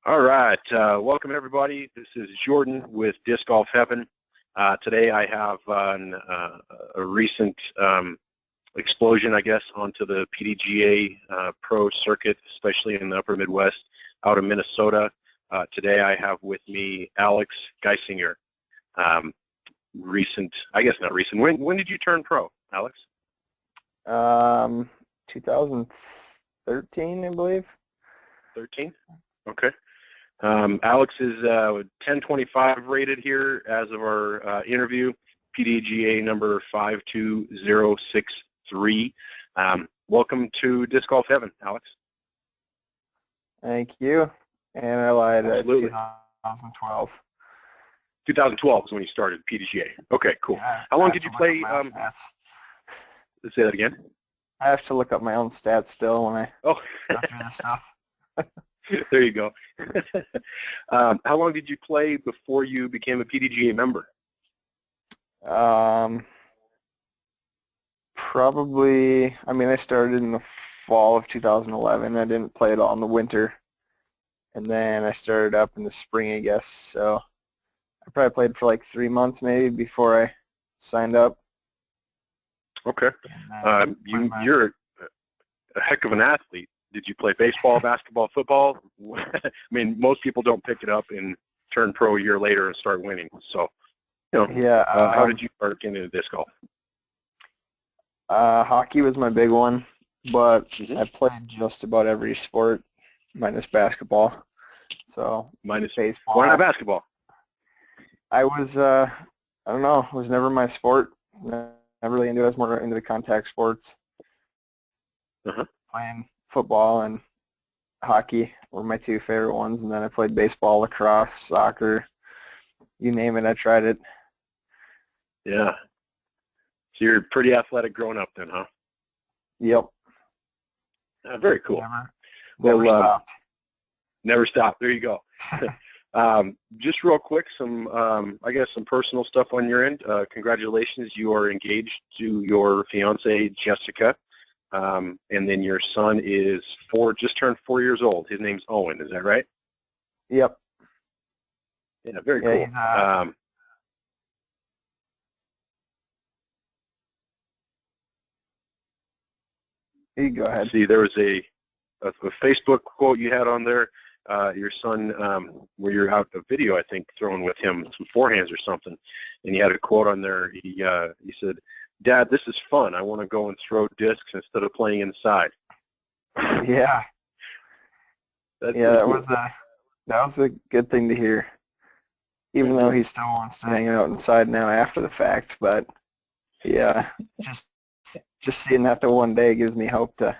All right, welcome everybody. This is Jordan with Disc Golf Heaven. Today I have a recent explosion, I guess, onto the PDGA Pro circuit, especially in the Upper Midwest, out of Minnesota. Today I have with me Alex Geisinger. I guess not recent. When did you turn pro, Alex? 2013, I believe. 13? Okay. Alex is 1025 rated here as of our interview, PDGA number 52063. Welcome to Disc Golf Heaven, Alex. Thank you. And I lied. It's Absolutely. 2012. 2012 is when you started PDGA. Okay, cool. Yeah, How long did you play? Say that again. I have to look up my own stats still when I Oh, go through this stuff. there you go. How long did you play before you became a PDGA member? Probably, I started in the fall of 2011. I didn't play it all in the winter. And then I started up in the spring, I guess. So I probably played for like 3 months maybe before I signed up. Okay. You're a heck of an athlete. Did you play baseball, basketball, football? I mean, most people don't pick it up and turn pro a year later and start winning. So, Yeah. How did you start getting into disc golf? Hockey was my big one, but I played just about every sport minus basketball. So minus baseball. Why not basketball? I was, I don't know, it was never my sport. Never really into it. I was more into the contact sports. Playing football and hockey were my two favorite ones, and then I played baseball, lacrosse, soccer, you name it, I tried it. Yeah. So you're pretty athletic growing up then, huh? Yep. Very cool. Never stopped. Never stopped. There you go. Just real quick, I guess some personal stuff on your end. Congratulations, you are engaged to your fiance Jessica, and then your son is just turned 4 years old. His name's Owen. Is that right? Yep. Yeah, very cool. You go ahead. See, there was a Facebook quote you had on there. Your son, where you're out a video, I think, throwing with him some forehands or something, and you had a quote on there. He said, "Dad, this is fun. I want to go and throw discs instead of playing inside." Yeah. That's that cool. was a good thing to hear. Even though he still wants to hang out inside now after the fact, but yeah, just seeing that the one day gives me hope to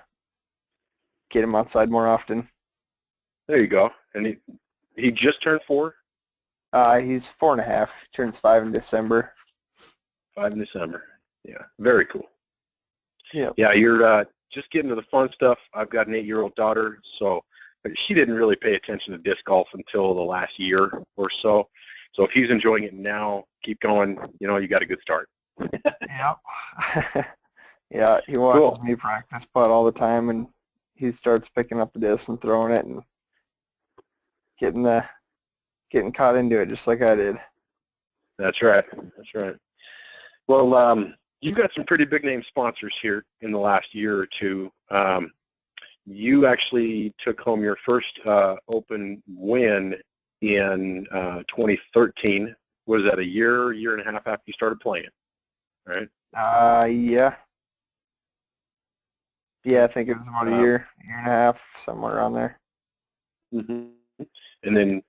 get him outside more often. There you go. And he just turned 4? He's 4.5. Turns 5 in December. 5 in December. Yeah, very cool. Yeah. Yeah, you're just getting to the fun stuff. I've got an 8-year-old daughter, so she didn't really pay attention to disc golf until the last year or so. So if he's enjoying it now, keep going. You got a good start. Yep. Yeah, he watches me practice putt all the time, and he starts picking up the disc and throwing it and getting caught into it just like I did. That's right. That's right. Well, you've got some pretty big name sponsors here in the last year or two. You actually took home your first Open win in 2013. Was that a year and a half after you started playing? Right? Yeah. Yeah, I think it was about a year and a half, somewhere around there. Mm-hmm. And then,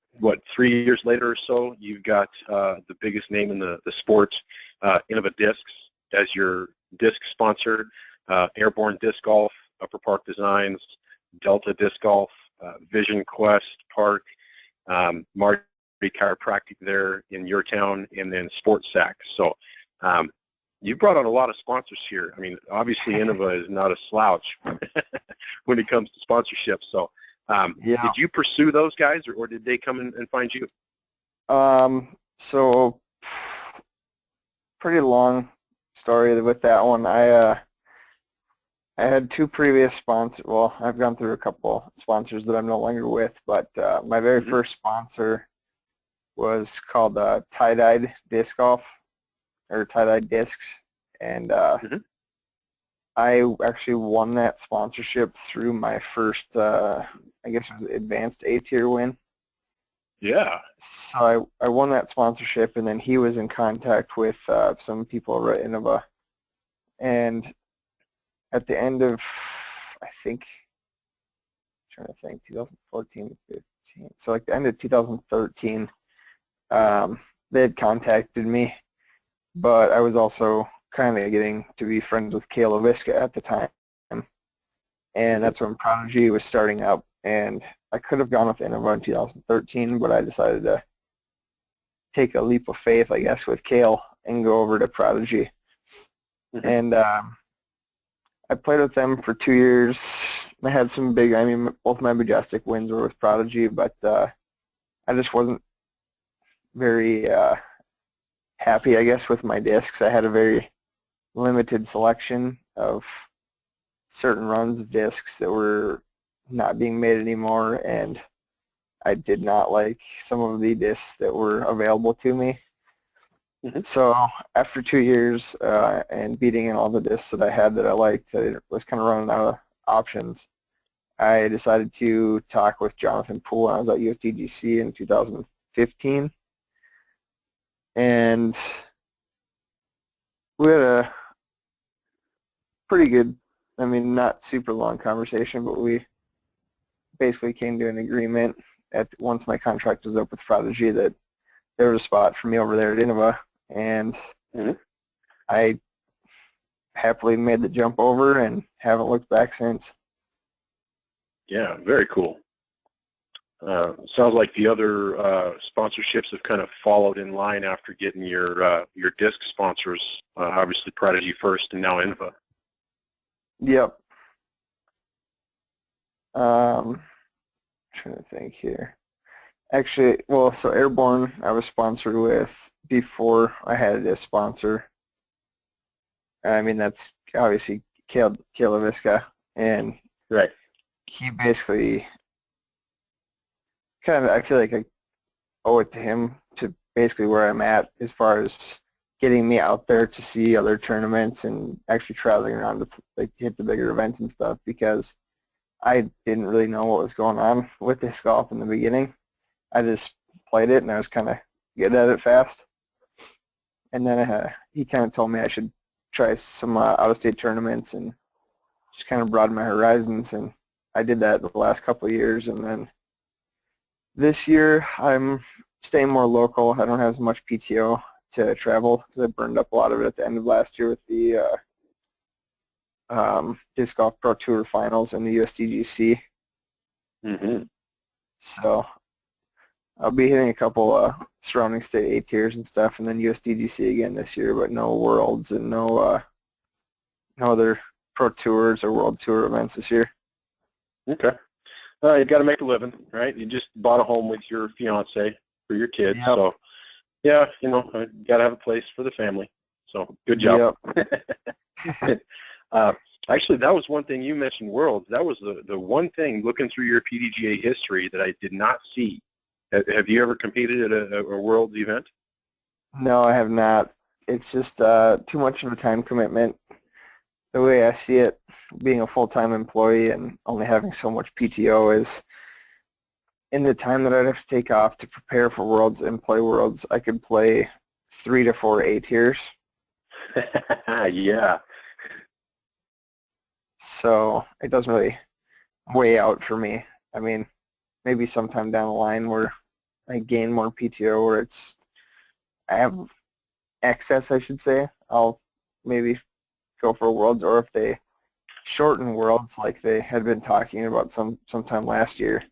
3 years later or so, you've got the biggest name in the sport, Innova Discs, as your disc sponsor, Airborne Disc Golf, Upper Park Designs, Delta Disc Golf, Vision Quest Park, Marty Chiropractic there in your town, and then Sports Sack. So you brought on a lot of sponsors here. I mean, obviously Innova is not a slouch when it comes to sponsorship. So did you pursue those guys, or did they come and find you? So pretty long story with that one. I I had two previous sponsors. Well, I've gone through a couple sponsors that I'm no longer with, but my very Hmm. first sponsor was called Tie-Dyed Disc Golf, or Tie-Dyed Discs, and Hmm. I actually won that sponsorship through my first, I guess it was advanced A-tier win. Yeah. So I won that sponsorship, and then he was in contact with some people over at Innova. And at the end of, I think, I'm trying to think, 2014, 15. So like the end of 2013, they had contacted me, but I was also kind of getting to be friends with Kayla Viska at the time. And Hmm. that's when Prodigy was starting up. And I could have gone with Innova in 2013, but I decided to take a leap of faith, I guess, with Kale and go over to Prodigy. Hmm. And I played with them for 2 years. I had some big, I mean, both my Majestic wins were with Prodigy, but I just wasn't very happy, I guess, with my discs. I had a very limited selection of certain runs of discs that were not being made anymore, and I did not like some of the discs that were available to me. Hmm. So after 2 years and beating in all the discs that I had that I liked, I was kind of running out of options. I decided to talk with Jonathan Poole when I was at USDGC in 2015, and we had a pretty good, I mean, not super long conversation, but we basically came to an agreement at once my contract was up with Prodigy that there was a spot for me over there at Innova, and Hmm. I happily made the jump over and haven't looked back since. Yeah, very cool. Sounds like the other sponsorships have kind of followed in line after getting your disc sponsors. Obviously, Prodigy first, and now Innova. Yep. Trying to think here. Actually, well, so Airborne I was sponsored with before I had a sponsor. I mean, that's obviously Kale Viska, and Right. he basically kind of, I feel like I owe it to him to basically where I'm at as far as getting me out there to see other tournaments and actually traveling around to like hit the bigger events and stuff because I didn't really know what was going on with disc golf in the beginning. I just played it and I was kind of good at it fast. And then he kind of told me I should try some out-of-state tournaments and just kind of broaden my horizons. And I did that the last couple of years. And then this year I'm staying more local. I don't have as much PTO to travel because I burned up a lot of it at the end of last year with the Disc Golf Pro Tour Finals and the USDGC. Hmm. So I'll be hitting a couple surrounding state A tiers and stuff, and then USDGC again this year, but no Worlds and no other Pro Tours or World Tour events this year. Okay. You got to make a living, right? You just bought a home with your fiance for your kids, Yep. so yeah, you know, got to have a place for the family. So good job. Yep. uh, Actually, that was one thing you mentioned, Worlds. That was the one thing looking through your PDGA history that I did not see. Have you ever competed at a Worlds event? No, I have not. It's just too much of a time commitment. The way I see it, being a full-time employee and only having so much PTO is in the time that I'd have to take off to prepare for Worlds and play Worlds, I could play 3 to 4 A tiers. Yeah. So it doesn't really weigh out for me. I mean, maybe sometime down the line where I gain more PTO where I have excess, I should say, I'll maybe go for Worlds, or if they shorten Worlds like they had been talking about sometime last year,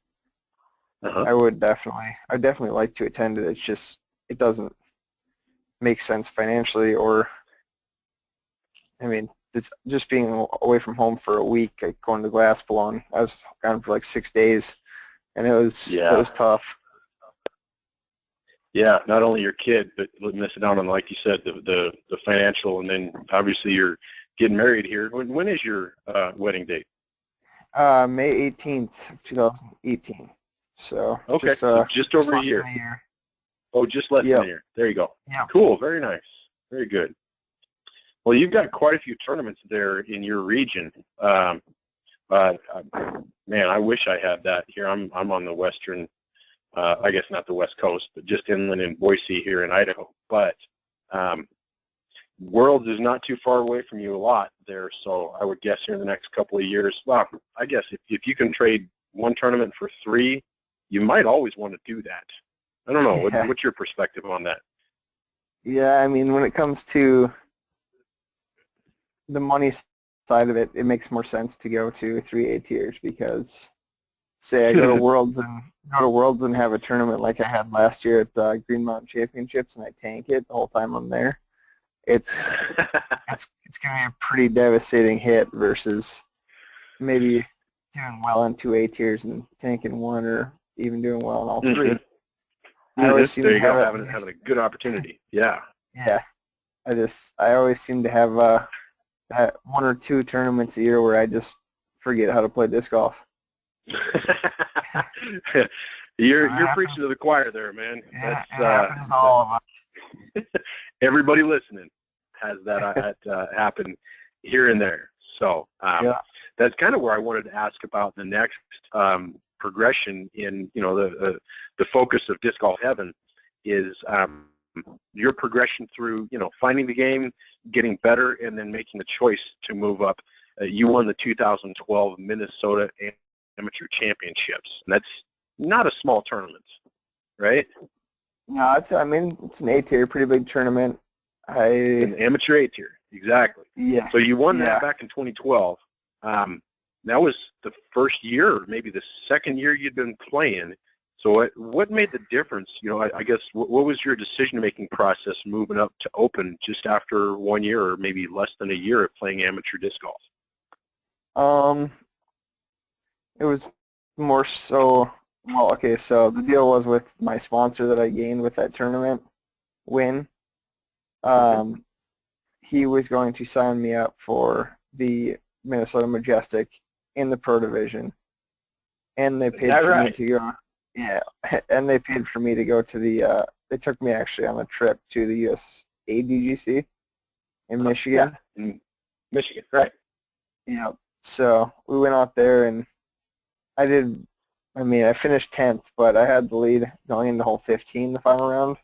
Uh-huh. I'd definitely like to attend it. It's just it doesn't make sense financially, or I mean, it's just being away from home for a week, like going to glass blowing. I was gone for like 6 days, and it Yeah. was tough. Yeah, not only your kid, but missing out on, like you said, the financial, and then obviously you're getting married here. When is your wedding date? May 18th, 2018. So Okay, just so just over a less year. than a year. Oh, just less than a year. There you go. Yep. Cool. Very nice. Very good. Well, you've got quite a few tournaments there in your region. But man, I wish I had that here. I'm on the western, I guess not the West Coast, but just inland in Boise here in Idaho. But Worlds is not too far away from you a lot there, so I would guess here in the next couple of years, well, I guess if you can trade one tournament for 3, you might always want to do that. I don't know. Yeah. What's your perspective on that? Yeah, I mean, when it comes to the money side of it, it makes more sense to go to 3 A tiers because, say, I go to Worlds and have a tournament like I had last year at the Green Mountain Championships, and I tank it the whole time I'm there. It's gonna be a pretty devastating hit versus maybe doing well in 2 A tiers and tanking 1, or even doing well in all 3. Mm-hmm. I always seem there to you go, have having a good opportunity. Yeah. Yeah, I always seem to have that 1 or 2 tournaments a year where I just forget how to play disc golf. You're preaching to the choir there, man. Yeah, it happens to all of us. Everybody listening has that happen here and there. So that's kind of where I wanted to ask about the next progression in, the focus of Disc Golf Heaven is your progression through, finding the game, getting better, and then making the choice to move up. You won the 2012 Minnesota Amateur Championships. And that's not a small tournament, right? No, it's an A tier, pretty big tournament. An amateur A tier, exactly. Yeah. So you won that back in 2012. That was the first year, or maybe the second year you'd been playing. So what made the difference? I guess what was your decision-making process moving up to Open just after 1 year, or maybe less than a year of playing amateur disc golf? It was more so. Well, okay, so the deal was with my sponsor that I gained with that tournament win. He was going to sign me up for the Minnesota Majestic in the Pro Division, and they paid for me to go. Yeah, and they paid for me to go to the. They took me actually on a trip to the USA DGC in Michigan. Yeah, in Michigan, right? Yeah. So we went out there, and I finished 10th, but I had the lead going into hole 15, the final round.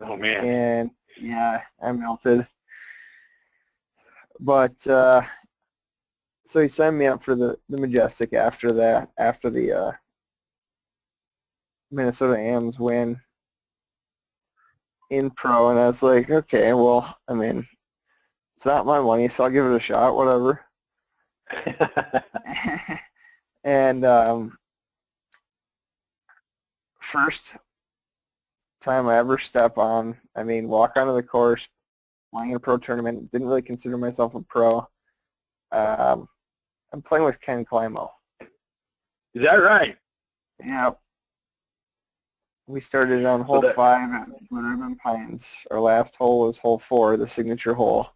Oh, man. And, yeah, I melted. But, so he signed me up for the Majestic after the Minnesota AMs win in Pro, and I was like, okay, well, it's not my money, so I'll give it a shot, whatever. And first time I ever walk onto the course, playing in a pro tournament, didn't really consider myself a pro. I'm playing with Ken Climo. Is that right? Yeah. We started on hole 5 at Blue Ribbon Pines. Our last hole was hole 4, the signature hole.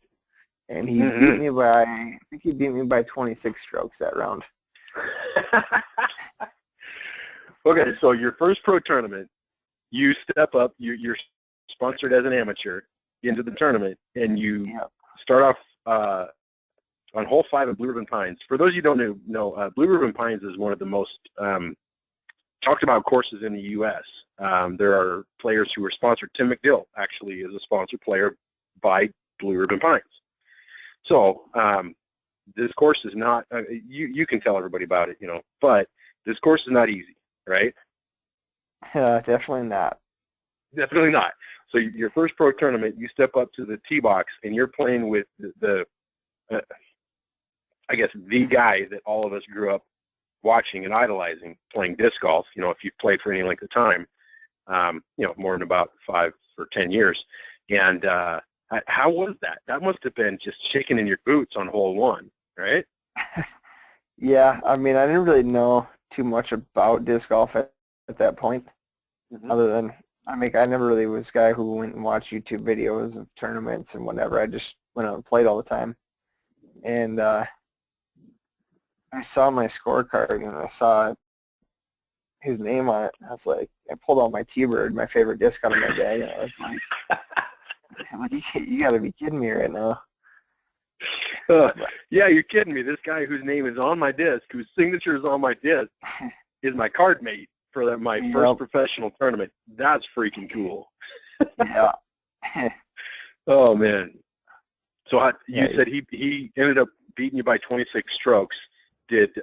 And he beat me I think he beat me by 26 strokes that round. Okay, so your first pro tournament, you step up, you're sponsored as an amateur into the tournament, and you start off on hole 5 at Blue Ribbon Pines. For those of you who don't know, Blue Ribbon Pines is one of the most talked about courses in the U.S. There are players who are sponsored. Tim McDill actually is a sponsored player by Blue Ribbon Pines. So this course is not, you can tell everybody about it, but this course is not easy, right? Definitely not. Definitely not. So your first pro tournament, you step up to the tee box, and you're playing with the guy that all of us grew up watching and idolizing playing disc golf, if you've played for any length of time, more than about 5 or 10 years. And how was that? That must have been just shaking in your boots on hole 1, right? Yeah, I didn't really know too much about disc golf at that point, other than, I never really was a guy who went and watched YouTube videos of tournaments and whatever. I just went out and played all the time. and I saw my scorecard and I saw his name on it. I was like, I pulled out my T-Bird, my favorite disc out of my bag, and I was like, you got to be kidding me right now. Yeah, you're kidding me. This guy whose name is on my disc, whose signature is on my disc, is my card mate for my first professional tournament. That's freaking cool. Yeah. Oh, man. So you said he ended up beating you by 26 strokes.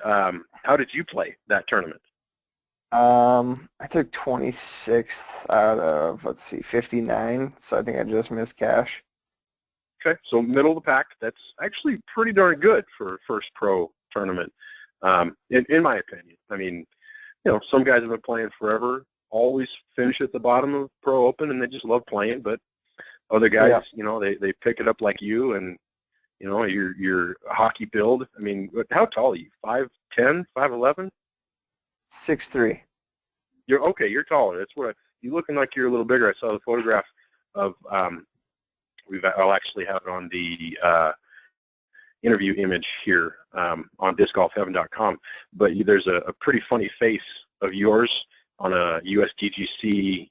How did you play that tournament? I took 26th out of, 59, so I think I just missed cash. Okay, so middle of the pack. That's actually pretty darn good for a first pro tournament, in my opinion. I mean, some guys have been playing forever, always finish at the bottom of Pro Open, and they just love playing. But other guys, they pick it up like you, and your hockey build. I mean, how tall are you? 5'10", 5'11"? 6'3". You're taller. That's what you looking like you're a little bigger. I saw the photograph of. I'll actually have it on the interview image here on discgolfheaven.com. But there's a pretty funny face of yours on a USDGC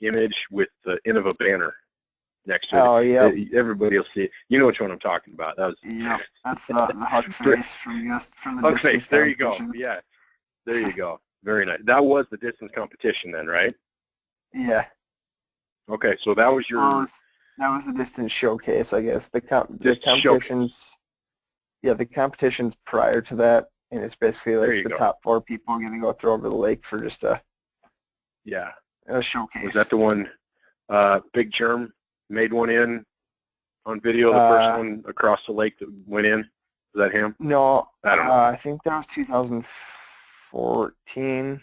image with the Innova banner next to it. Oh, yeah. Everybody will see it. You know which one I'm talking about. That's the hug face from the hug distance face. There you go. competition. Yeah, there you go. Very nice. That was the distance competition then, right? Yeah. Okay, so that was your. That was the distance showcase, I guess. The competitions. Yeah, the competitions prior to that, and it's basically like the top 4 people are gonna go throw over the lake for just a showcase. Was that the one? Big Germ made one in on video. The first one across the lake that went in. Was that him? No, I don't know. I think that was 2014.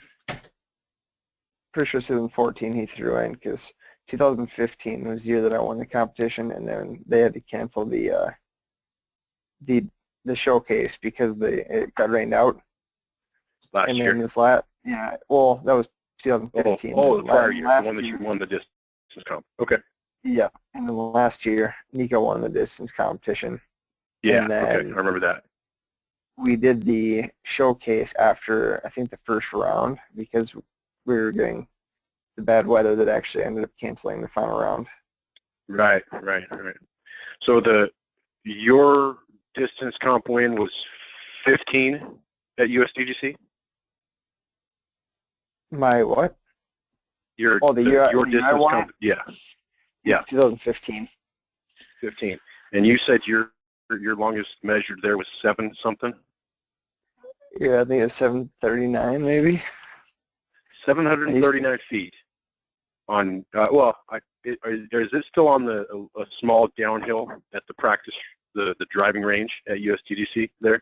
Pretty sure 2014 he threw in because 2015 was the year that I won the competition, and then they had to cancel the showcase because it got rained out. Last year. Then that was 2015. Oh, the prior year, the one that you won the distance comp. Okay. Yeah, and then last year, Nico won the distance competition. Yeah, okay, I remember that. We did the showcase after, I think, the first round because we were getting the bad weather that actually ended up canceling the final round. Right. So your distance comp win was 15 at USDGC? My what? Your distance comp, yeah. 2015. 15. And you said your longest measured there was 7 something? Yeah, I think it's 739 maybe. 739 feet. On is it still on a small downhill at the practice, the driving range at USDGC there?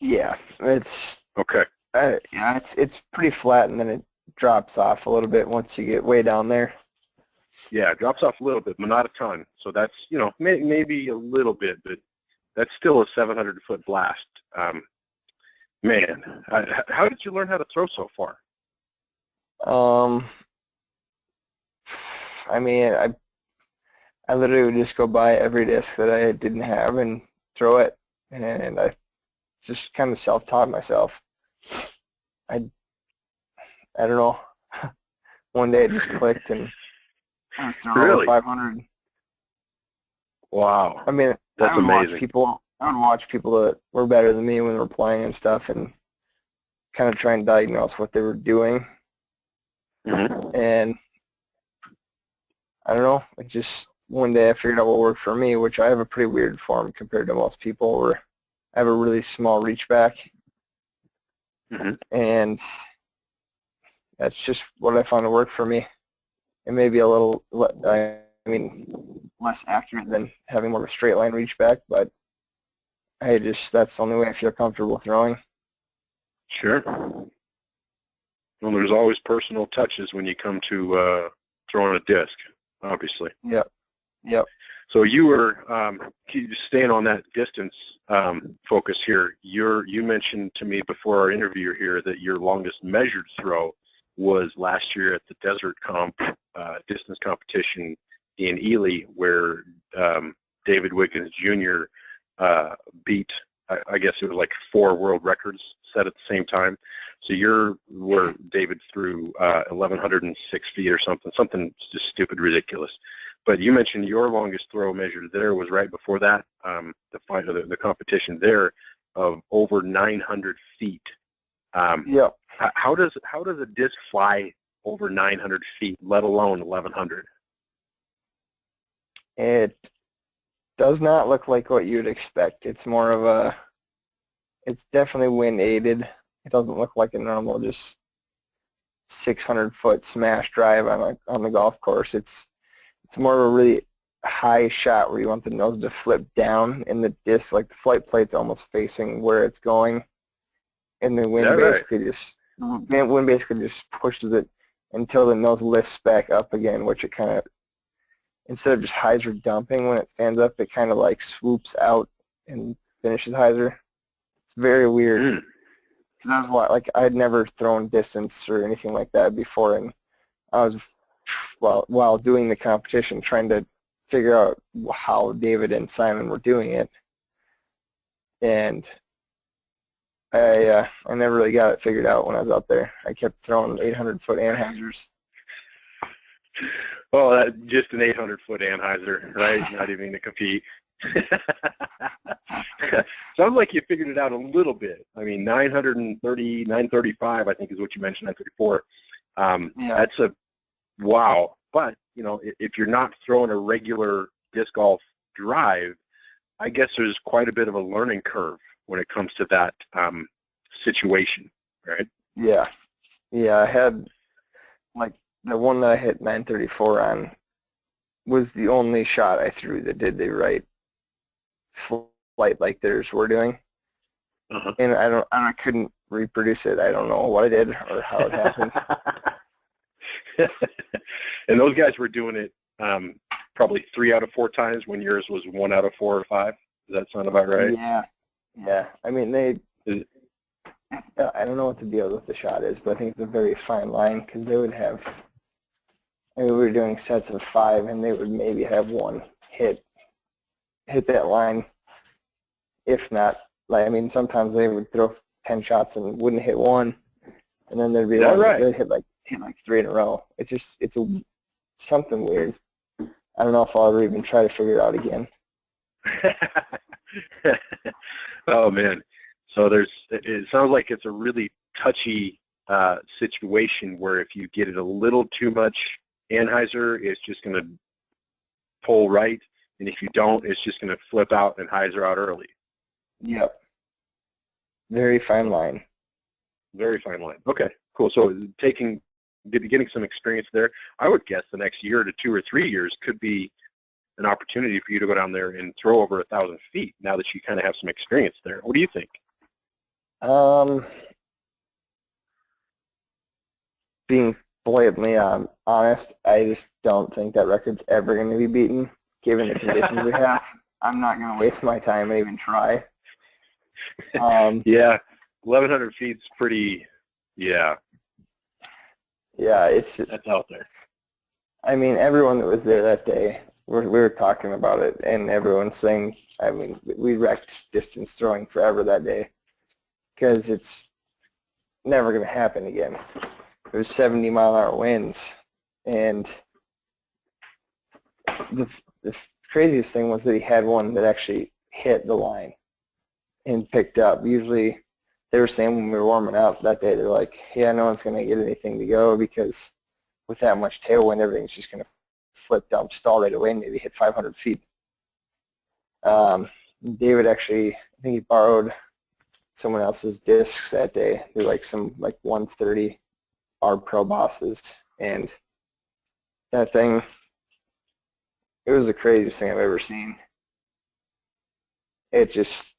Yeah, it's okay. It's pretty flat, and then it drops off a little bit once you get way down there. Yeah, it drops off a little bit, but not a ton. So that's maybe a little bit, but that's still a 700-foot blast. Man, how did you learn how to throw so far? I mean, I literally would just go buy every disc that I didn't have and throw it, and I just kind of self-taught myself. I don't know. One day it just clicked, and I was throwing over 500. Wow. I mean, that's amazing. I would watch people that were better than me when they were playing and stuff, and kind of try and diagnose what they were doing. Mm-hmm. And I don't know, it just one day I figured out what worked for me, which I have a pretty weird form compared to most people, where I have a really small reach back. Mm-hmm. And that's just what I found to work for me. It may be a little, less accurate than having more of a straight line reach back, but that's the only way I feel comfortable throwing. Sure. Well, there's always personal touches when you come to throwing a disc, obviously. Yep. So you were staying on that distance focus here. You mentioned to me before our interview here that your longest measured throw was last year at the Desert Comp distance competition in Ely, where David Wiggins Jr. Beat, I guess it was like 4 world records set at the same time. So where David threw 1,106 feet or something just stupid, ridiculous. But you mentioned your longest throw measured there was right before that, the competition there of over 900 feet. Yep. How does a disc fly over 900 feet, let alone 1,100? It does not look like what you'd expect. It's more of it's definitely wind aided. It doesn't look like a normal just 600-foot smash drive on the golf course. It's more of a really high shot where you want the nose to flip down and the disc, like the flight plate's almost facing where it's going, and the wind basically just pushes it until the nose lifts back up again, which it kind of, instead of just hyzer dumping when it stands up, it kind of like swoops out and finishes hyzer. It's very weird. Because I'd never thrown distance or anything like that before, and I was, while doing the competition, trying to figure out how David and Simon were doing it, and I never really got it figured out when I was out there. I kept throwing 800-foot Anheuser's. Oh, just an 800-foot Anheuser, right? Not even to compete. Sounds like you figured it out a little bit. I mean, 930, 935, I think is what you mentioned, 934. Yeah. That's a wow. But, if you're not throwing a regular disc golf drive, I guess there's quite a bit of a learning curve when it comes to that situation, right? Yeah. Yeah, I had, like, the one that I hit 934 on was the only shot I threw that did the right flight like theirs were doing. Uh-huh. And I couldn't reproduce it. I don't know what I did or how it happened. And those guys were doing it probably 3 out of 4 times when yours was 1 out of 4 or 5. Does that sound about right? Yeah. Yeah. I mean, I don't know what the deal with the shot is, but I think it's a very fine line because they would have, we were doing sets of 5, and they would maybe have one hit that line. If not, sometimes they would throw 10 shots and wouldn't hit one, and then there'd be they'd hit like 3 in a row. It's something weird. I don't know if I'll ever even try to figure it out again. Oh man, so it sounds like it's a really touchy situation where if you get it a little too much Anheuser, it's just going to pull right, and if you don't, it's just going to flip out and hyzer out early. Yep. Very fine line. Very fine line. Okay, cool. So getting some experience there, I would guess the next year to 2 or 3 years could be an opportunity for you to go down there and throw over 1,000 feet now that you kind of have some experience there. What do you think? Being blatantly honest, I just don't think that record's ever going to be beaten, given the conditions we have. I'm not going to waste my time and even try. Yeah, 1,100 feet is pretty, yeah. Yeah, that's out there. I mean, everyone that was there that day, we were talking about it, and everyone's saying, we wrecked distance throwing forever that day because it's never going to happen again. It was 70-mile-an-hour winds, and the craziest thing was that he had one that actually hit the line and picked up. Usually, they were saying when we were warming up that day, they're like, yeah, no one's going to get anything to go because with that much tailwind, everything's just going to flip down, stall right away, and maybe hit 500 feet. David actually, I think he borrowed someone else's discs that day. They're like some 130 R Pro Bosses, and that thing, it was the craziest thing I've ever seen. It just,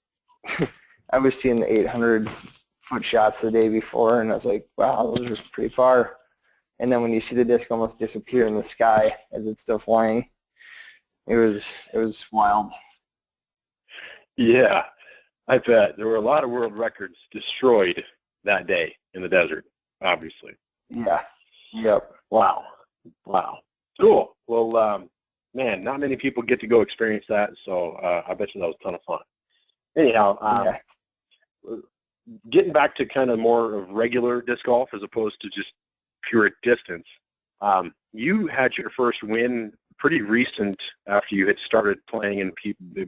I was seeing the 800-foot shots the day before, and I was like, wow, those are pretty far. And then when you see the disc almost disappear in the sky as it's still flying, it was wild. Yeah, I bet. There were a lot of world records destroyed that day in the desert, obviously. Yeah. Yep. Wow. Cool. Well, man, not many people get to go experience that, so I bet you that was a ton of fun. Anyhow, Yeah. getting back to kind of more of regular disc golf as opposed to just pure distance, you had your first win pretty recent after you had started playing and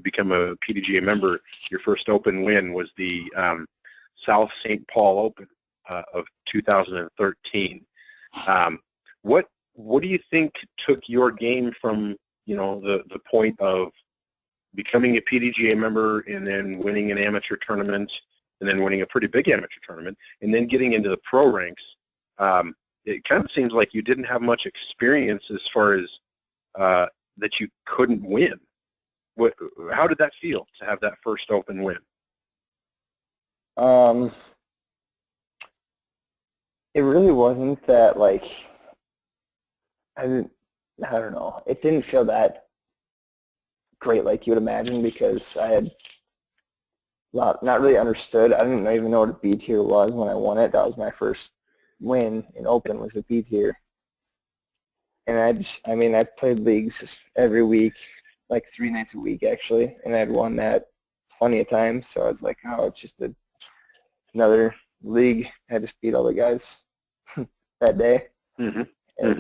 become a PDGA member. Your first Open win was the South St. Paul Open of 2013. What do you think took your game from, you know, the point of becoming a PDGA member and then winning an amateur tournament and then winning a pretty big amateur tournament and then getting into the pro ranks? It kind of seems like you didn't have much experience as far as that you couldn't win. How did that feel to have that first Open win? It really wasn't that, like, I don't know. It didn't feel that great like you would imagine because I had not really understood. I didn't even know what a B tier was when I won it. That was my first win in Open, was a B tier. And I played leagues every week, like 3 nights a week actually, and I'd won that plenty of times. So I was like, oh, it's just another league. I just beat all the guys that day. Mm-hmm.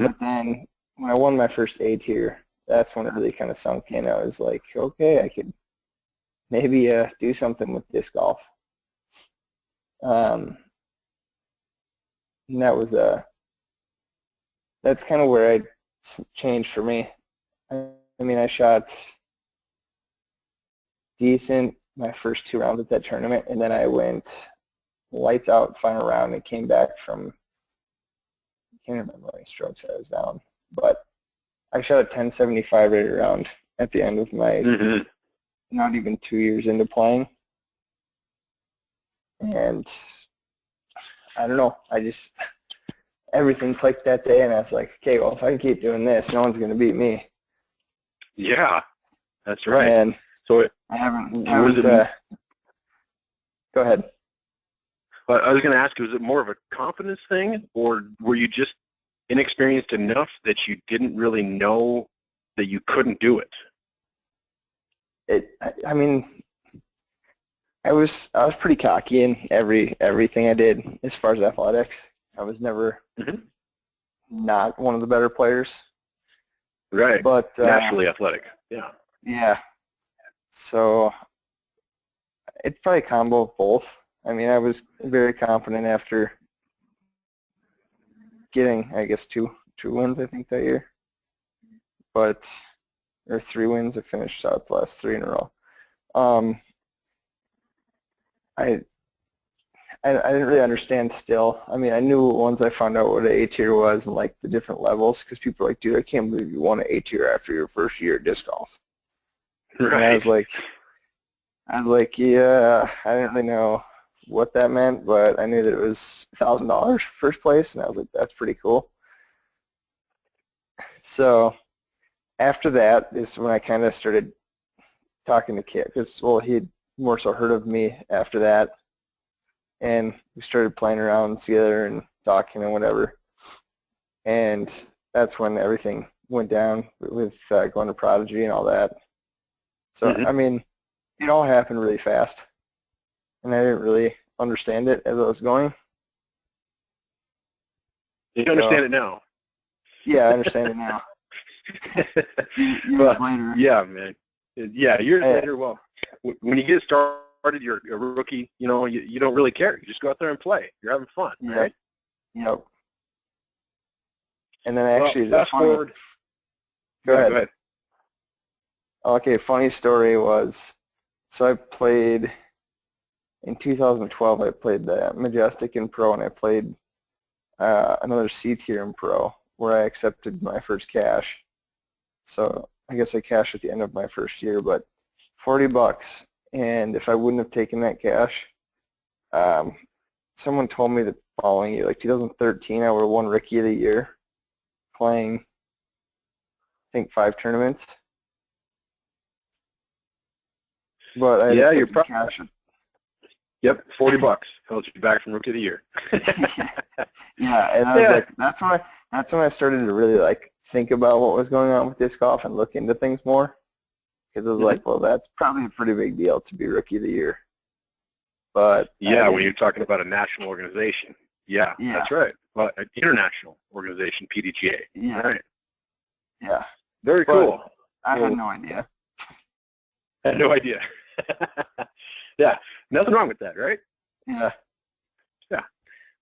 But then when I won my first A tier, that's when it really kind of sunk in. I was like, okay, I could maybe do something with disc golf. And that's kind of where I changed for me. I mean, I shot decent my first 2 rounds at that tournament, and then I went lights out final round and came back from, I can't remember how many strokes I was down, but I shot a 1075 right around at the end of my not even 2 years into playing. And I don't know, everything clicked that day, and I was like, okay, well, if I keep doing this, no one's going to beat me. Yeah, that's right. And so I haven't go ahead. I was going to ask, was it more of a confidence thing, or were you just inexperienced enough that you didn't really know that you couldn't do it? I mean, I was pretty cocky in everything I did as far as athletics. I was never not one of the better players. Right. But naturally athletic. Yeah. Yeah. So it's probably a combo of both. I mean, I was very confident after getting, I guess, two wins, I think, that year. Or 3 wins. I finished out the last 3 in a row. I didn't really understand still. I mean, I knew once I found out what an A tier was and like the different levels, because people are like, dude, I can't believe you won an A tier after your first year of disc golf. Right. And I was like, yeah, I didn't really know what that meant, but I knew that it was $1,000 first place, and I was like, that's pretty cool. So after that is when I kind of started talking to Kit, because, well, he'd more so heard of me after that, and we started playing around together and talking and whatever. And that's when everything went down with going to Prodigy and all that. So, I mean, it all happened really fast, and I didn't really understand it as I was going. You understand it now? Yeah, I understand it now. Years later. Yeah, man. Yeah, years later, well, when you get started, you're a rookie, you know, you don't really care. You just go out there and play. You're having fun, right? Yep. And then actually, fast forward. Go ahead. Okay, funny story was, so I played, in 2012, I played the Majestic in Pro, and I played another C tier in Pro, where I accepted my first cash. So I guess I cashed at the end of my first year, but $40. And if I wouldn't have taken that cash, someone told me the following year, like 2013, I would have won Rookie of the Year, playing, I think, 5 tournaments. But I yeah, you're probably cash. Yep, $40 held you back from Rookie of the Year. Yeah, and I was like, that's when I started to really like think about what was going on with disc golf and look into things more. Because I was Mhm. like, well, that's probably a pretty big deal to be Rookie of the Year. But I Yeah, when didn't. you're talking about a national organization. Yeah, Yeah, that's right. Well, an international organization, PDGA. yeah, Right. yeah. Very But cool. I had Well, no idea. I had no idea. Yeah, nothing wrong with that, right? Yeah. Yeah.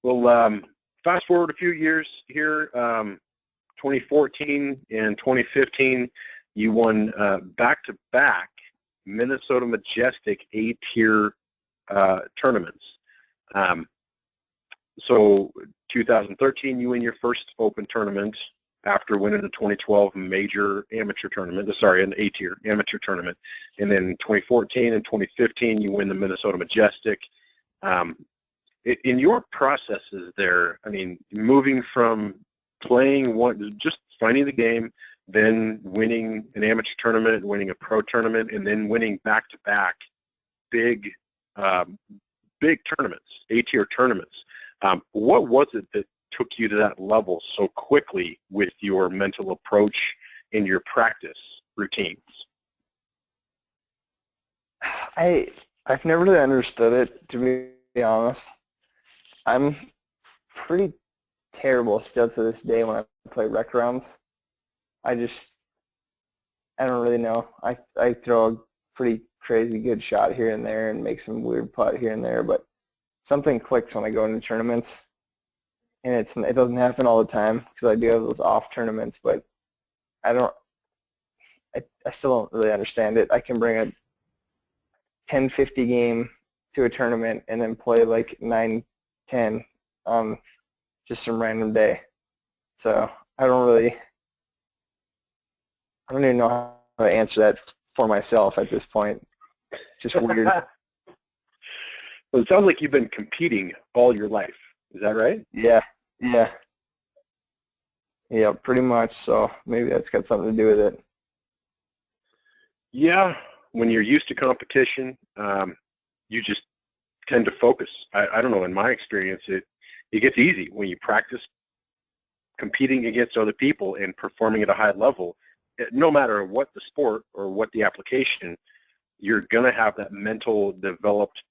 Well, fast forward a few years here, 2014 and 2015, you won back-to-back Minnesota Majestic A-tier tournaments. Um, so 2013, you win your first Open tournament after winning the 2012 major amateur tournament, sorry, an A-tier amateur tournament. And then 2014 and 2015, you win the Minnesota Majestic. Um, in your processes there, I mean, moving from playing one, just finding the game, then winning an amateur tournament, winning a pro tournament, and then winning back-to-back big, um, big tournaments, A-tier tournaments. What was it that took you to that level so quickly with your mental approach and your practice routines? I've never really understood it, to be honest. I'm pretty terrible still to this day when I play rec rounds. I just, I don't really know. I throw a pretty crazy good shot here and there and make some weird putt here and there, but something clicks when I go into tournaments. And it doesn't happen all the time because I do have those off tournaments, but I don't, I still don't really understand it. I can bring a 10-50 game to a tournament and then play like 9-10 on just some random day. So I don't even know how to answer that for myself at this point. Just weird. Well, it sounds like you've been competing all your life. Is that right? Yeah, yeah, yeah, pretty much. So maybe that's got something to do with it. Yeah. When you're used to competition, you just tend to focus. I don't know. In my experience, it gets easy when you practice competing against other people and performing at a high level. No matter what the sport or what the application, you're going to have that mentally developed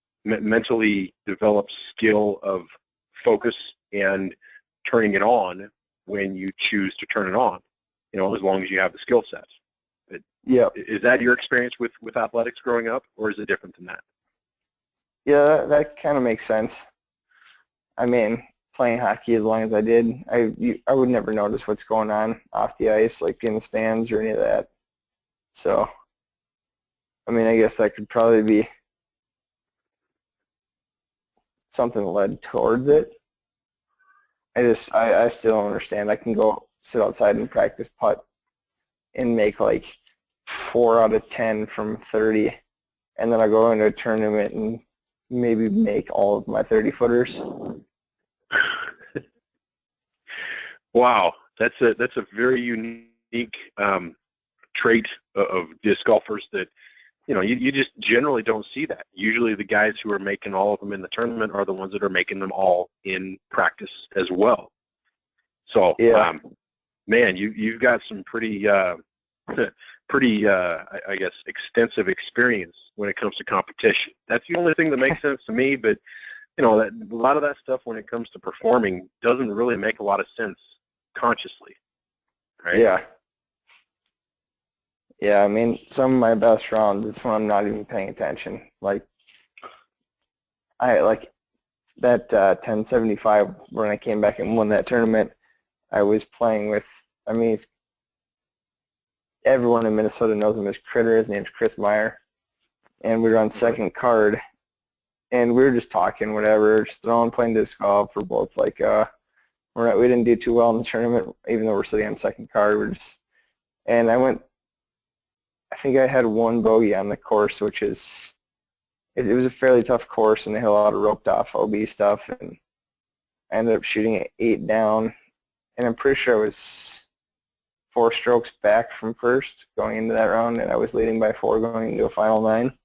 skill of focus and turning it on when you choose to turn it on, as long as you have the skill set. Yep. Is that your experience with athletics growing up, or is it different than that? Yeah, that kind of makes sense. I mean, playing hockey as long as I did, I would never notice what's going on off the ice, like in the stands or any of that. So, I mean, I guess that could probably be something that led towards it. I still don't understand. I can go sit outside and practice putt and make like 4 out of 10 from 30, and then I go into a tournament and maybe make all of my 30-footers. Wow, that's a very unique trait of disc golfers that you just generally don't see that. Usually the guys who are making all of them in the tournament are the ones that are making them all in practice as well. So, Yeah, man, you've got some pretty I guess extensive experience when it comes to competition. That's the only thing that makes sense to me. But that a lot of that stuff when it comes to performing doesn't really make a lot of sense consciously, right? yeah. Yeah, I mean, some of my best rounds is when I'm not even paying attention. Like, I like that 1075 when I came back and won that tournament. I was playing with, I mean, everyone in Minnesota knows him as Critter. His name's Chris Meyer. And we were on Mhm. second card, and we were just talking, whatever, just throwing, playing disc golf. We're both like, we didn't do too well in the tournament, even though we're sitting on second card. And I think I had one bogey on the course, which is, it was a fairly tough course, and they had a lot of roped off OB stuff, and I ended up shooting it 8 down, and I'm pretty sure I was 4 strokes back from first going into that round, and I was leading by 4 going into a final 9.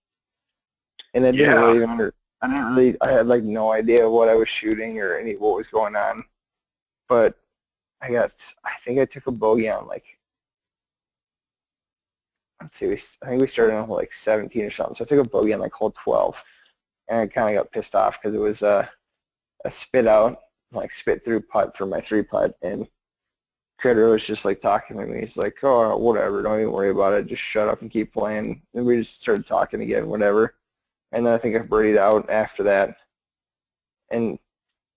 And I didn't Yeah. really I had like no idea what I was shooting or what was going on, but I think I took a bogey on like, let's see, I think we started on like 17 or something. So I took a bogey on like hole 12, and I kind of got pissed off because it was a spit out, like spit through putt for my 3-putt, and Critter was just like talking to me. He's like, oh, whatever, don't even worry about it. Just shut up and keep playing. And we just started talking again, whatever. And then I think I birdied out after that. And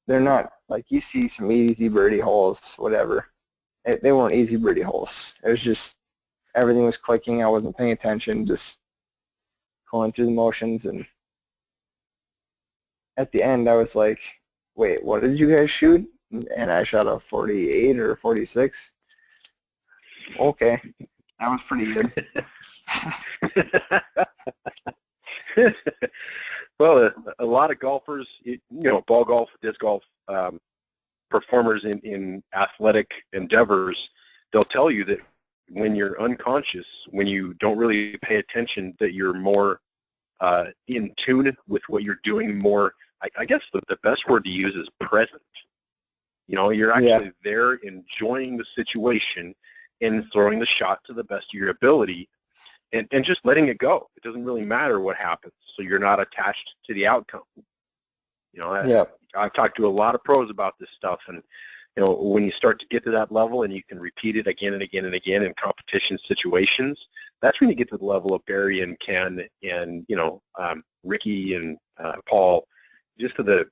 they're not, like, you see some easy birdie holes, whatever. They weren't easy birdie holes. It was just, everything was clicking. I wasn't paying attention, just going through the motions. And at the end, I was like, wait, what did you guys shoot? And I shot a 48 or 46. Okay, that was pretty good. Well, a lot of golfers, ball golf, disc golf, performers in athletic endeavors, they'll tell you that when you're unconscious, when you don't really pay attention, that you're more in tune with what you're doing, more, I guess the best word to use is present. You're actually there enjoying the situation and throwing the shot to the best of your ability and just letting it go. It doesn't really matter what happens, so you're not attached to the outcome. I've talked to a lot of pros about this stuff, and when you start to get to that level and you can repeat it again and again and again in competition situations, that's when you get to the level of Barry and Ken and Ricky and Paul, just to the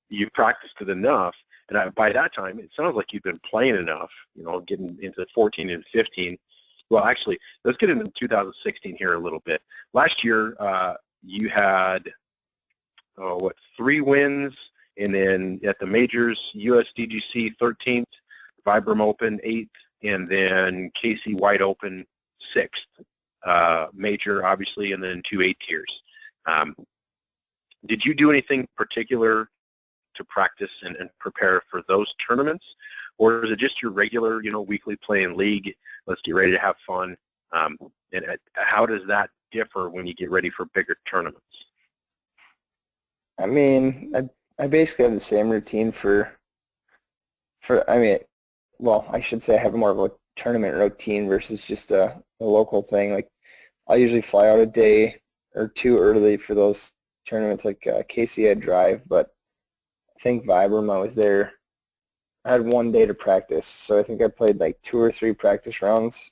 you've practiced it enough. And by that time, it sounds like you've been playing enough, getting into 14 and 15. Well, actually, let's get into 2016 here a little bit. Last year, you had, 3 wins, and then at the majors, USDGC 13th, Vibram Open 8th, and then KC White Open 6th. Major, obviously, and then 2 8-tiers. Did you do anything particular to practice and prepare for those tournaments, or is it just your regular, weekly play in league? Let's get ready to have fun. And how does that differ when you get ready for bigger tournaments? I mean, I basically have the same routine I should say I have more of a tournament routine versus just a local thing. Like, I'll usually fly out a day or 2 early for those tournaments, like KC I'd drive, but I think Vibram, I was there. I had 1 day to practice, so I think I played like 2 or 3 practice rounds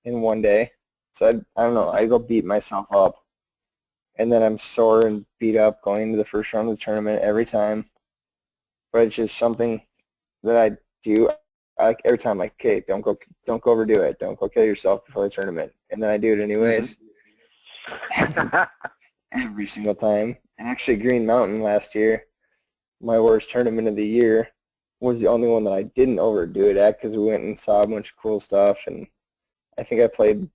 in 1 day. So I don't know, I go beat myself up, and then I'm sore and beat up going into the first round of the tournament every time. But it's just something that I do. Every time, like, okay, don't go overdo it. Don't go kill yourself before the tournament. And then I do it anyways. Every single time. And actually, Green Mountain last year, my worst tournament of the year, was the only one that I didn't overdo it at, because we went and saw a bunch of cool stuff, and I think I played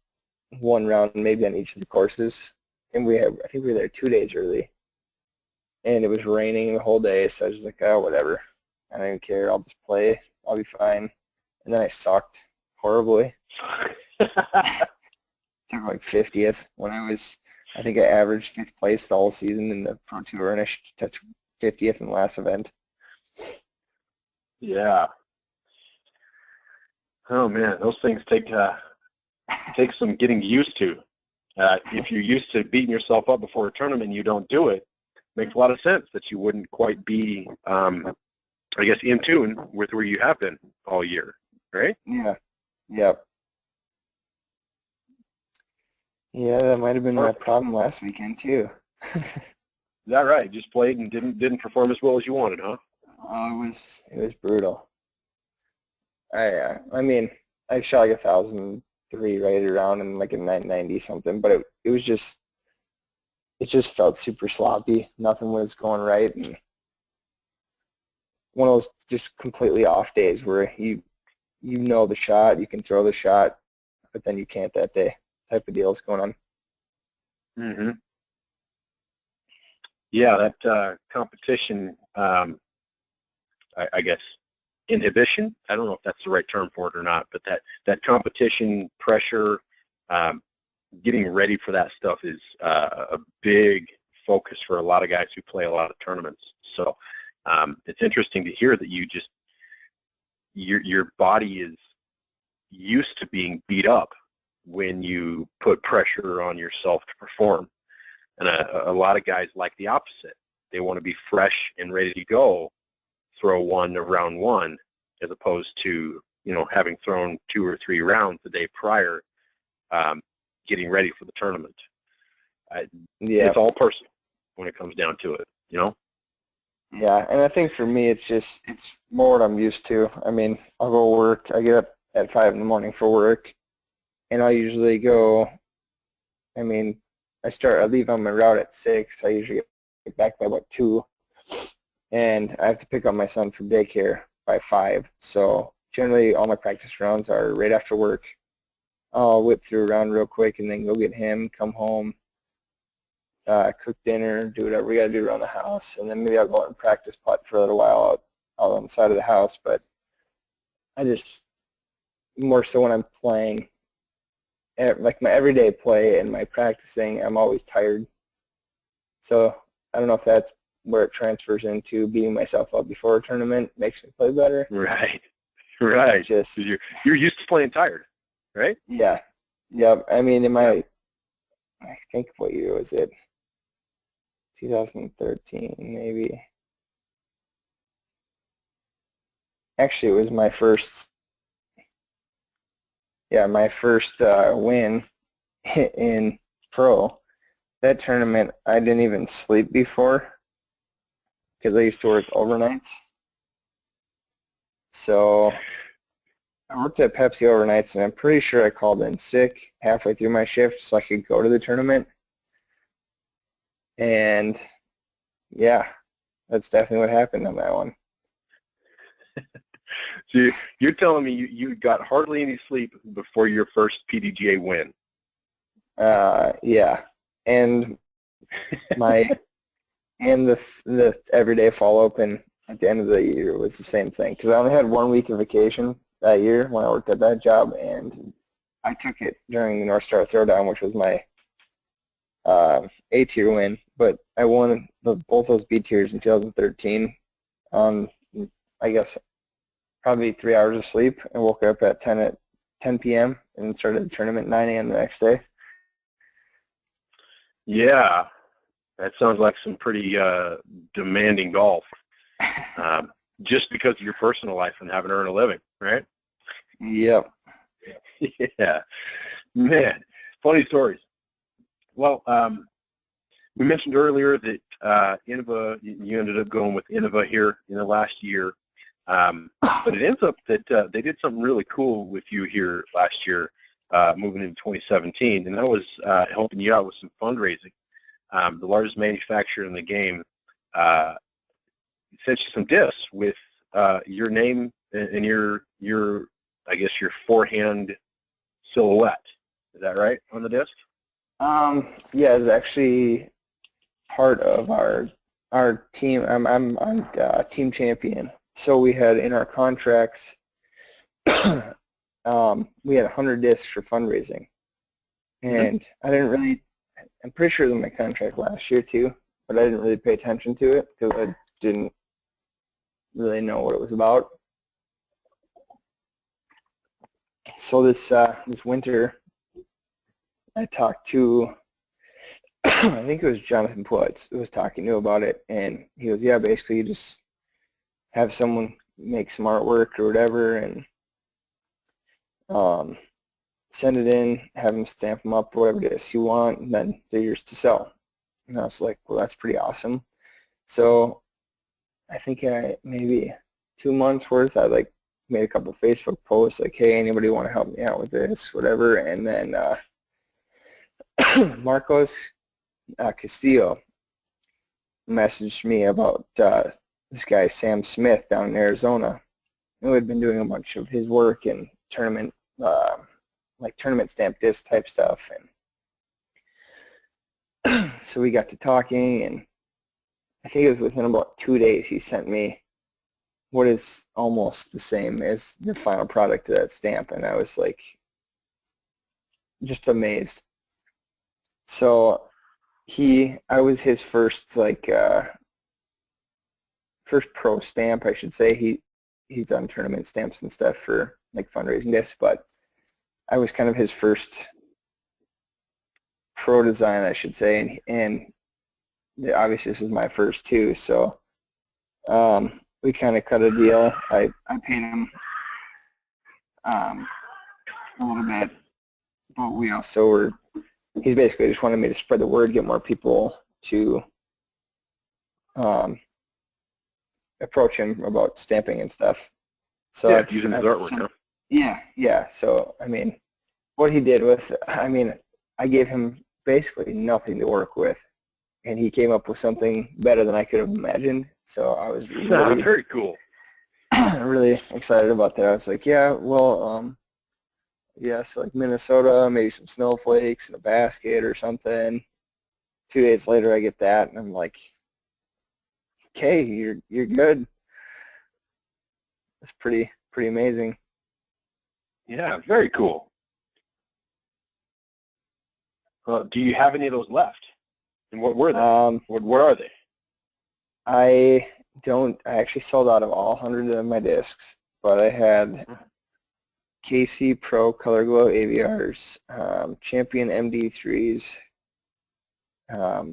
1 round maybe on each of the courses, and I think we were there 2 days early, and it was raining the whole day, so I was just like, oh, whatever, I don't even care, I'll just play, I'll be fine. And then I sucked horribly. Took like 50th when I think I averaged 5th place the whole season in the Pro Tour, and I took 50th in the last event. Yeah. Oh man, those things take some getting used to. If you're used to beating yourself up before a tournament and you don't do it, makes a lot of sense that you wouldn't quite be, I guess, in tune with where you have been all year, right? Yeah. Yep. Yeah, that might have been my problem last weekend too. Is that right? Just played and didn't perform as well as you wanted, huh? Oh, it was brutal. I mean, I shot like 1,003 right around and like a 990 something, but it just felt super sloppy. Nothing was going right, and one of those just completely off days where you know the shot, you can throw the shot, but then you can't that day. Type of deal is going on. Mm-hmm. Yeah, that competition, I guess, inhibition, I don't know if that's the right term for it or not, but that competition pressure, getting ready for that stuff is a big focus for a lot of guys who play a lot of tournaments. So it's interesting to hear that you your body is used to being beat up when you put pressure on yourself to perform. And a lot of guys like the opposite. They want to be fresh and ready to go, throw one to round one, as opposed to, having thrown 2 or 3 rounds the day prior, getting ready for the tournament. Yeah. It's all personal when it comes down to it, Yeah, and I think for me, it's more what I'm used to. I mean, I'll go work. I get up at 5 in the morning for work, and I'll usually go. I mean, I leave on my route at 6. I usually get back by about 2, and I have to pick up my son from daycare by 5. So generally, all my practice rounds are right after work. I'll whip through a round real quick, and then go get him, come home, cook dinner, do whatever we got to do around the house, and then maybe I'll go out and practice putt for a little while out on the side of the house. But I just, more so when I'm playing, like my everyday play and my practicing, I'm always tired. So I don't know if that's where it transfers into beating myself up before a tournament makes me play better. Right. Just You're used to playing tired, right? Yeah. Yep. I mean, I think, what year was it? 2013, maybe. Actually, it was my first win in pro. That tournament, I didn't even sleep before because I used to work overnights. So I worked at Pepsi overnights, and I'm pretty sure I called in sick halfway through my shift so I could go to the tournament. And yeah, that's definitely what happened on that one. So you're telling me you got hardly any sleep before your first PDGA win? Yeah, and the everyday fall open at the end of the year was the same thing, because I only had 1 week of vacation that year when I worked at that job, and I took it during the North Star Throwdown, which was my A-tier win, but I won both those B tiers in 2013 on, I guess, probably 3 hours of sleep, and woke up at 10 p.m. and started the tournament at 9 a.m. the next day. Yeah, that sounds like some pretty demanding golf, just because of your personal life and having to earn a living, right? Yep. Yeah, man, funny stories. Well, we mentioned earlier that Innova, you ended up going with Innova here in the last year, but it ends up that they did something really cool with you here last year, moving into 2017, and that was helping you out with some fundraising. The largest manufacturer in the game sent you some discs with your name and your I guess your forehand silhouette. Is that right on the disc? Yeah, it's actually part of our team. I'm team champion. So we had in our contracts, we had 100 discs for fundraising, and I'm pretty sure it was in my contract last year too, but I didn't really pay attention to it because I didn't really know what it was about. So this winter, I talked to, I think it was Jonathan Putz who was talking to about it, and he goes, yeah, basically you just have someone make some artwork or whatever, and send it in, have them stamp them up, whatever it is you want, and then they're yours to sell. And I was like, well, that's pretty awesome. So I think maybe 2 months worth, I made a couple Facebook posts like, hey, anybody want to help me out with this, whatever. And then Marcos Castillo messaged me about this guy Sam Smith down in Arizona, who had been doing a bunch of his work in tournament, tournament stamp disc type stuff. And so we got to talking, and I think it was within about 2 days he sent me what is almost the same as the final product of that stamp, and I was like just amazed. So I was his first first pro stamp, I should say. he's done tournament stamps and stuff for like fundraising discs, but I was kind of his first pro design, I should say, and obviously this is my first too, so we kind of cut a deal. I paid him a little bit, but we also were, he's basically just wanted me to spread the word, get more people to approach him about stamping and stuff. So yeah, using his artwork, huh? Yeah. So, I mean, what he did with, I mean, I gave him basically nothing to work with, and he came up with something better than I could have imagined. So I was really, very cool. really excited about that. I was like, yeah, well, yeah, so like Minnesota, maybe some snowflakes in a basket or something. 2 days later, I get that, and I'm like, okay, you're good. It's pretty amazing. Yeah, very cool. Do you have any of those left? And what were they? What are they? I don't. I actually sold out of all 100 of my discs, but I had KC Pro Color Glow AVRs, Champion MD3s,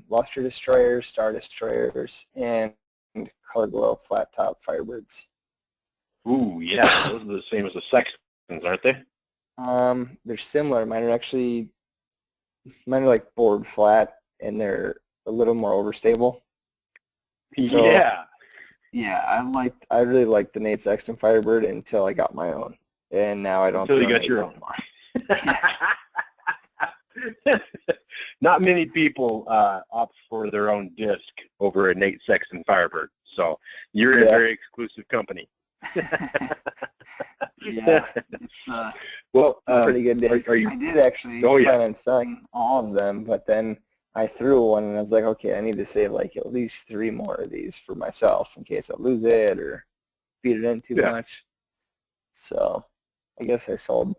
Luster Destroyers, Star Destroyers, and Color Glow Flat Top Firebirds. Ooh, yeah, those are the same as the Sextons, aren't they? They're similar. Mine are like board flat, and they're a little more overstable. So, yeah. Yeah, I really liked the Nate Sexton Firebird until I got my own, and now I don't. Until you got your own. Not many people opt for their own disc over a Nate Sexton Firebird, so you're in a very exclusive company. Yeah, it's well, pretty good disc. I did actually plan on selling all of them, but then I threw one, and I was like, okay, I need to save like at least 3 more of these for myself in case I lose it or feed it in too much. So I guess I sold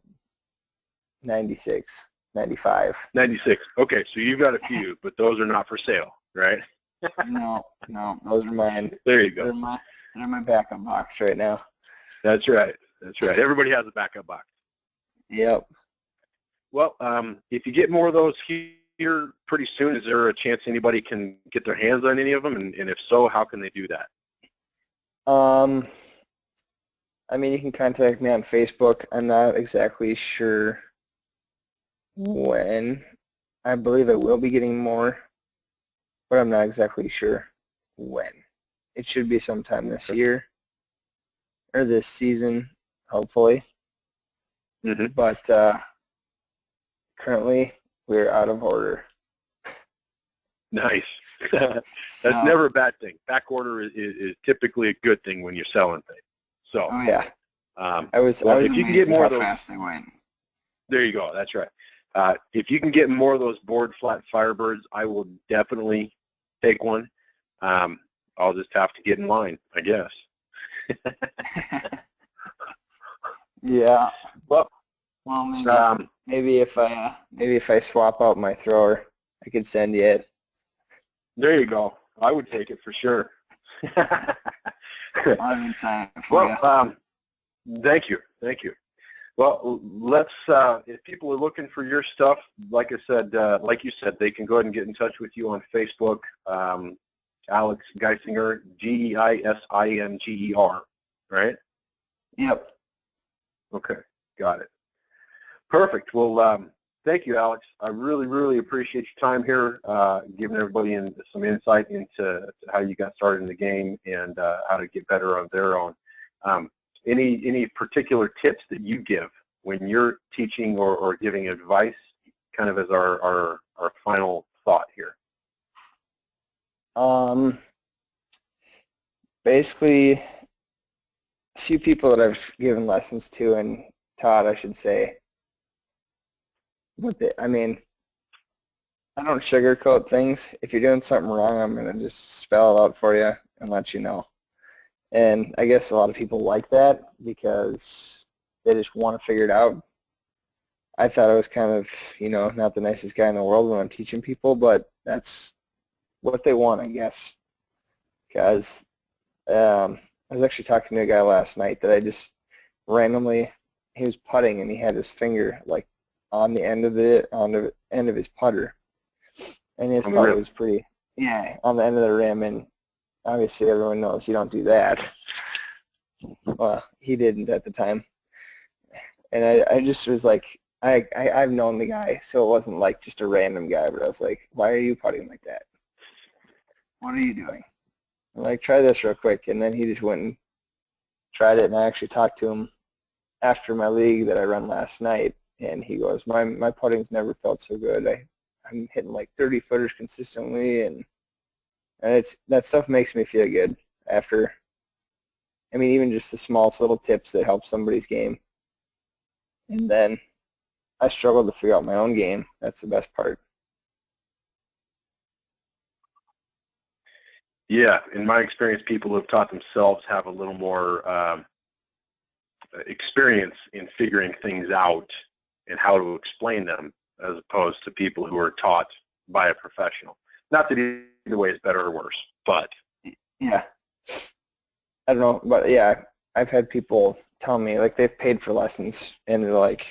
96, 95. 96. Okay, so you've got a few, but those are not for sale, right? No, those are mine. There you go. They're in my backup box right now. That's right. Everybody has a backup box. Yep. Well, if you get more of those here pretty soon, is there a chance anybody can get their hands on any of them? And if so, how can they do that? I mean, you can contact me on Facebook. I'm not exactly sure when. I believe I will be getting more, but I'm not exactly sure when. It should be sometime this year or this season, hopefully. But currently, we're out of order. Nice. That's never a bad thing. Back order is typically a good thing when you're selling things. So. Oh yeah. I was if you can get more of those, fast they went. There you go. That's right. If you can get more of those board flat Firebirds, I will definitely take one. I'll just have to get in line, I guess. Yeah. Well, maybe if I swap out my thrower, I could send you it. There you go. I would take it for sure. I'll even sign it for you. Thank you. Well, let's. If people are looking for your stuff, like I said, like you said, they can go ahead and get in touch with you on Facebook. Alex Geisinger, Geisinger, right? Yep. Okay, got it. Perfect. Well, thank you, Alex. I really appreciate your time here, giving everybody some insight into how you got started in the game and how to get better on their own. Any particular tips that you give when you're teaching or giving advice, kind of as our final thought here? Basically, a few people that I've given lessons to and taught, I should say. I mean, I don't sugarcoat things. If you're doing something wrong, I'm going to just spell it out for you and let you know. And I guess a lot of people like that because they just want to figure it out. I thought I was kind of, not the nicest guy in the world when I'm teaching people, but that's what they want, I guess. Because I was actually talking to a guy last night that I just randomly, he was putting and he had his finger like on the end of his putter, and his On the putt rim. was pretty, yeah, on the end of the rim, and obviously everyone knows you don't do that. Well, he didn't at the time, and I just was like, I've known the guy, so it wasn't like just a random guy, but I was like, why are you putting like that? What are you doing? I'm like, try this real quick, and then he just went and tried it, and I actually talked to him after my league that I run last night, and he goes, my putting's never felt so good. I'm hitting like 30 footers consistently, and it's that stuff makes me feel good after. I mean, even just the smallest little tips that help somebody's game. And then I struggle to figure out my own game. That's the best part. Yeah, in my experience, people who have taught themselves have a little more experience in figuring things out and how to explain them, as opposed to people who are taught by a professional. Not that either way is better or worse, but Yeah. I don't know, but yeah, I've had people tell me, like, they've paid for lessons, and they're like,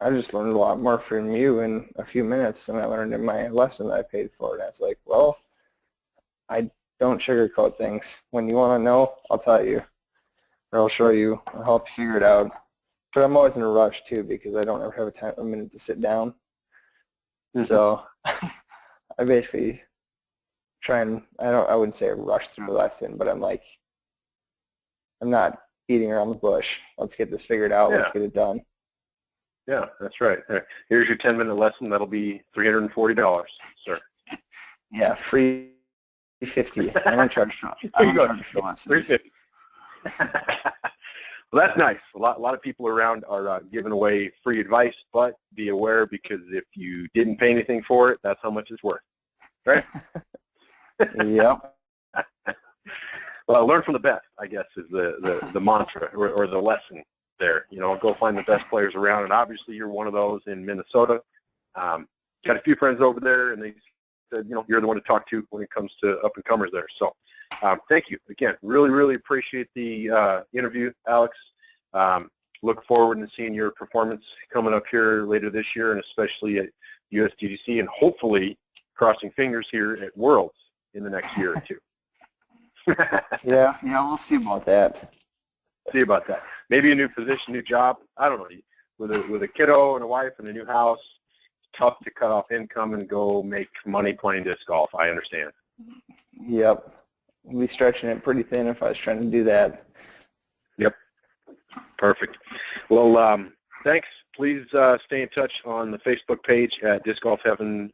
I just learned a lot more from you in a few minutes than I learned in my lesson that I paid for. And I was like, well, I don't sugarcoat things. When you want to know, I'll tell you, or I'll show you, I'll help you figure it out. But I'm always in a rush too because I don't ever have a minute to sit down. So I basically try and I wouldn't say rush through the lesson, but I'm like, I'm not beating around the bush. Let's get this figured out. yeah, Let's get it done. yeah, that's right. Here's your 10-minute lesson. That'll be $340, sir. Yeah, free 50. I don't charge for lessons. 350. Well, that's nice. A lot of people around are giving away free advice, but be aware, because if you didn't pay anything for it, that's how much it's worth, right? Yep. Well, learn from the best, I guess, is the mantra or the lesson there. You know, go find the best players around, and obviously you're one of those in Minnesota. Got a few friends over there, and they said, you know, you're the one to talk to when it comes to up-and-comers there. So thank you. Again, really, really appreciate the interview, Alex. Look forward to seeing your performance coming up here later this year, and especially at USDGC, and hopefully, crossing fingers, here at Worlds in the next year or two. Yeah, we'll see about that. See about that. Maybe a new position, new job. I don't know. With a kiddo and a wife and a new house, it's tough to cut off income and go make money playing disc golf. I understand. Yep. I'd be stretching it pretty thin if I was trying to do that. Yep. Perfect. Well, thanks. Please stay in touch on the Facebook page at Disc Golf Heaven.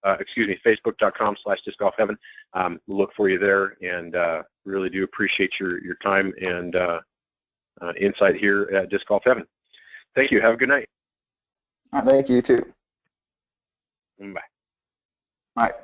Facebook.com/Disc Golf Heaven. We'll look for you there, and really do appreciate your time and insight here at Disc Golf Heaven. Thank you. Have a good night. Thank you, too. Bye. Bye.